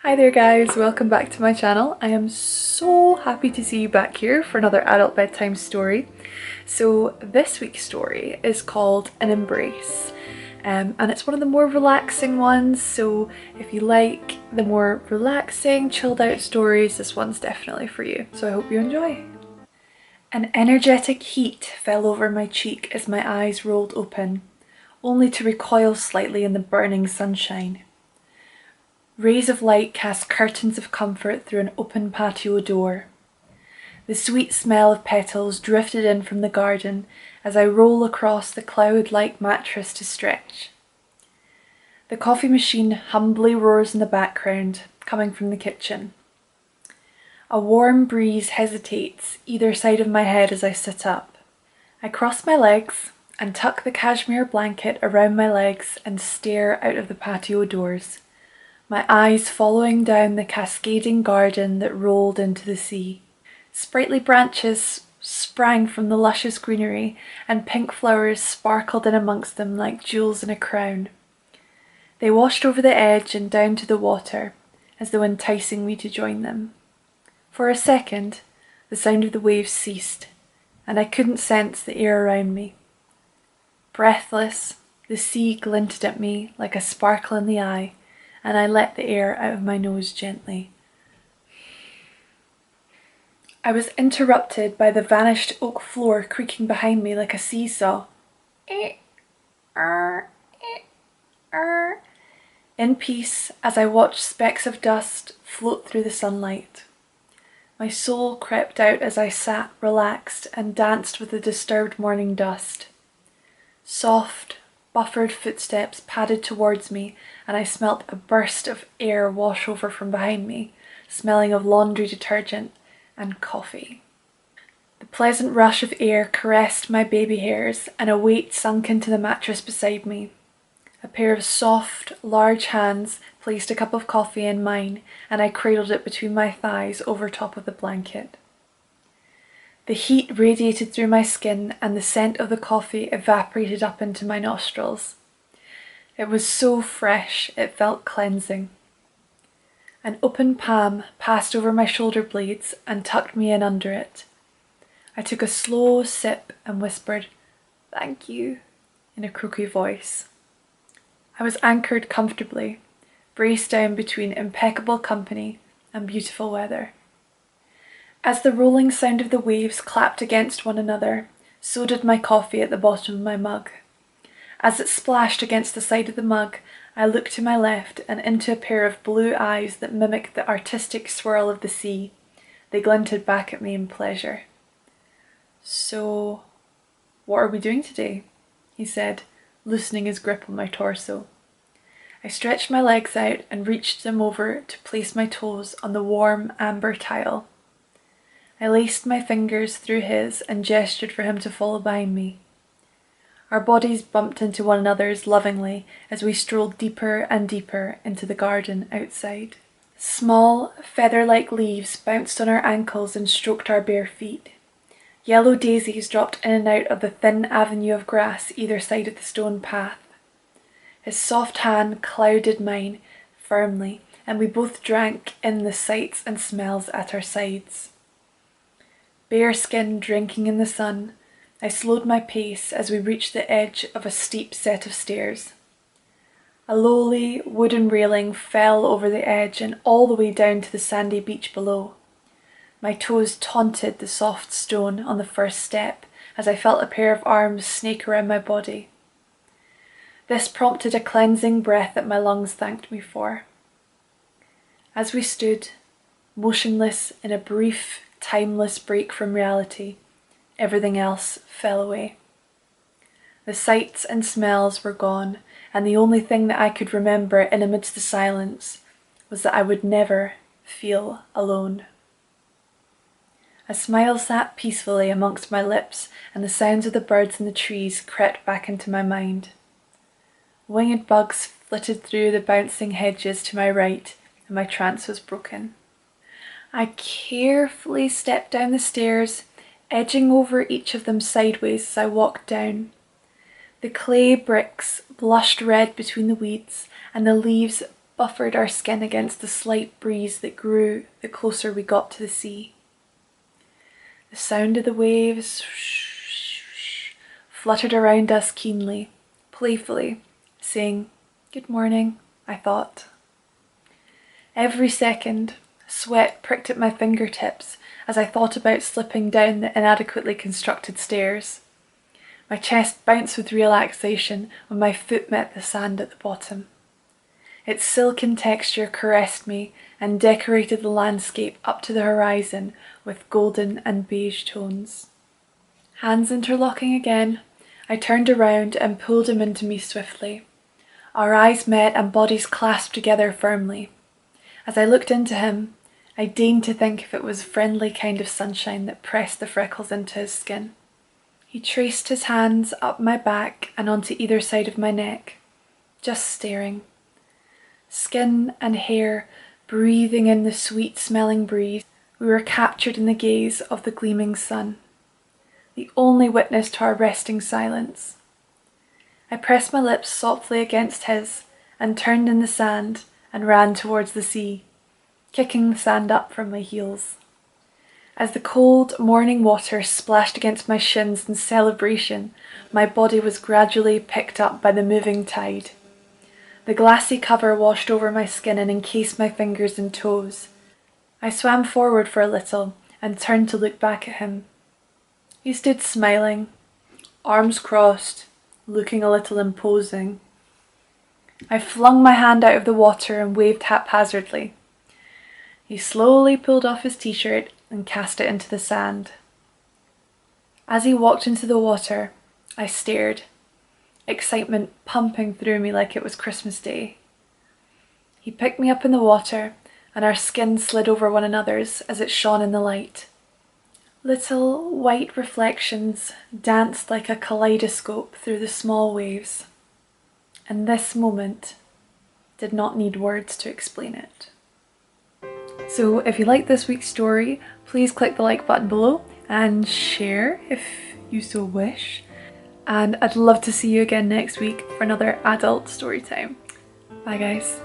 Hi there guys, welcome back to my channel. I am so happy to see you back here for another adult bedtime story. So this week's story is called An Embrace, and it's one of the more relaxing ones, so if you like the more relaxing, chilled out stories, this one's definitely for you, so I hope you enjoy. An energetic heat fell over my cheek as my eyes rolled open, only to recoil slightly in the burning sunshine. Rays of light cast curtains of comfort through an open patio door. The sweet smell of petals drifted in from the garden as I roll across the cloud-like mattress to stretch. The coffee machine humbly roars in the background, coming from the kitchen. A warm breeze hesitates either side of my head as I sit up. I cross my legs and tuck the cashmere blanket around my legs and stare out of the patio doors, my eyes following down the cascading garden that rolled into the sea. Sprightly branches sprang from the luscious greenery, and pink flowers sparkled in amongst them like jewels in a crown. They washed over the edge and down to the water, as though enticing me to join them. For a second, the sound of the waves ceased, and I couldn't sense the air around me. Breathless, the sea glinted at me like a sparkle in the eye, and I let the air out of my nose gently. I was interrupted by the vanished oak floor creaking behind me like a seesaw. In peace, as I watched specks of dust float through the sunlight. My soul crept out as I sat relaxed and danced with the disturbed morning dust. Soft, buffered footsteps padded towards me, and I smelt a burst of air wash over from behind me, smelling of laundry detergent and coffee. The pleasant rush of air caressed my baby hairs, and a weight sunk into the mattress beside me. A pair of soft, large hands placed a cup of coffee in mine, and I cradled it between my thighs over top of the blanket. The heat radiated through my skin, and the scent of the coffee evaporated up into my nostrils. It was so fresh, it felt cleansing. An open palm passed over my shoulder blades and tucked me in under it. I took a slow sip and whispered, "Thank you," in a croaky voice. I was anchored comfortably, braced down between impeccable company and beautiful weather. As the rolling sound of the waves clapped against one another, so did my coffee at the bottom of my mug. As it splashed against the side of the mug, I looked to my left and into a pair of blue eyes that mimicked the artistic swirl of the sea. They glinted back at me in pleasure. "So, what are we doing today?" he said, loosening his grip on my torso. I stretched my legs out and reached them over to place my toes on the warm amber tile. I laced my fingers through his and gestured for him to follow behind me. Our bodies bumped into one another's lovingly as we strolled deeper and deeper into the garden outside. Small, feather-like leaves bounced on our ankles and stroked our bare feet. Yellow daisies dropped in and out of the thin avenue of grass either side of the stone path. His soft hand clouded mine firmly, and we both drank in the sights and smells at our sides. Bare skin drinking in the sun, I slowed my pace as we reached the edge of a steep set of stairs. A lowly wooden railing fell over the edge and all the way down to the sandy beach below. My toes taunted the soft stone on the first step as I felt a pair of arms snake around my body. This prompted a cleansing breath that my lungs thanked me for. As we stood, motionless in a brief, timeless break from reality, everything else fell away. The sights and smells were gone, and the only thing that I could remember in amidst the silence was that I would never feel alone. A smile sat peacefully amongst my lips, and the sounds of the birds in the trees crept back into my mind. Winged bugs flitted through the bouncing hedges to my right, and my trance was broken. I carefully stepped down the stairs, edging over each of them sideways as I walked down. The clay bricks blushed red between the weeds, and the leaves buffered our skin against the slight breeze that grew the closer we got to the sea. The sound of the waves fluttered around us keenly, playfully, saying, "Good morning," I thought. Every second, sweat pricked at my fingertips as I thought about slipping down the inadequately constructed stairs. My chest bounced with relaxation when my foot met the sand at the bottom. Its silken texture caressed me and decorated the landscape up to the horizon with golden and beige tones. Hands interlocking again, I turned around and pulled him into me swiftly. Our eyes met and bodies clasped together firmly. As I looked into him, I deigned to think if it was a friendly kind of sunshine that pressed the freckles into his skin. He traced his hands up my back and onto either side of my neck, just staring. Skin and hair breathing in the sweet-smelling breeze, we were captured in the gaze of the gleaming sun, the only witness to our resting silence. I pressed my lips softly against his and turned in the sand and ran towards the sea, kicking the sand up from my heels. As the cold morning water splashed against my shins in celebration, my body was gradually picked up by the moving tide. The glassy cover washed over my skin and encased my fingers and toes. I swam forward for a little and turned to look back at him. He stood smiling, arms crossed, looking a little imposing. I flung my hand out of the water and waved haphazardly. He slowly pulled off his t-shirt and cast it into the sand. As he walked into the water, I stared, excitement pumping through me like it was Christmas Day. He picked me up in the water, and our skin slid over one another's as it shone in the light. Little white reflections danced like a kaleidoscope through the small waves, and this moment did not need words to explain it. So if you like this week's story, please click the like button below and share if you so wish. And I'd love to see you again next week for another adult story time. Bye guys.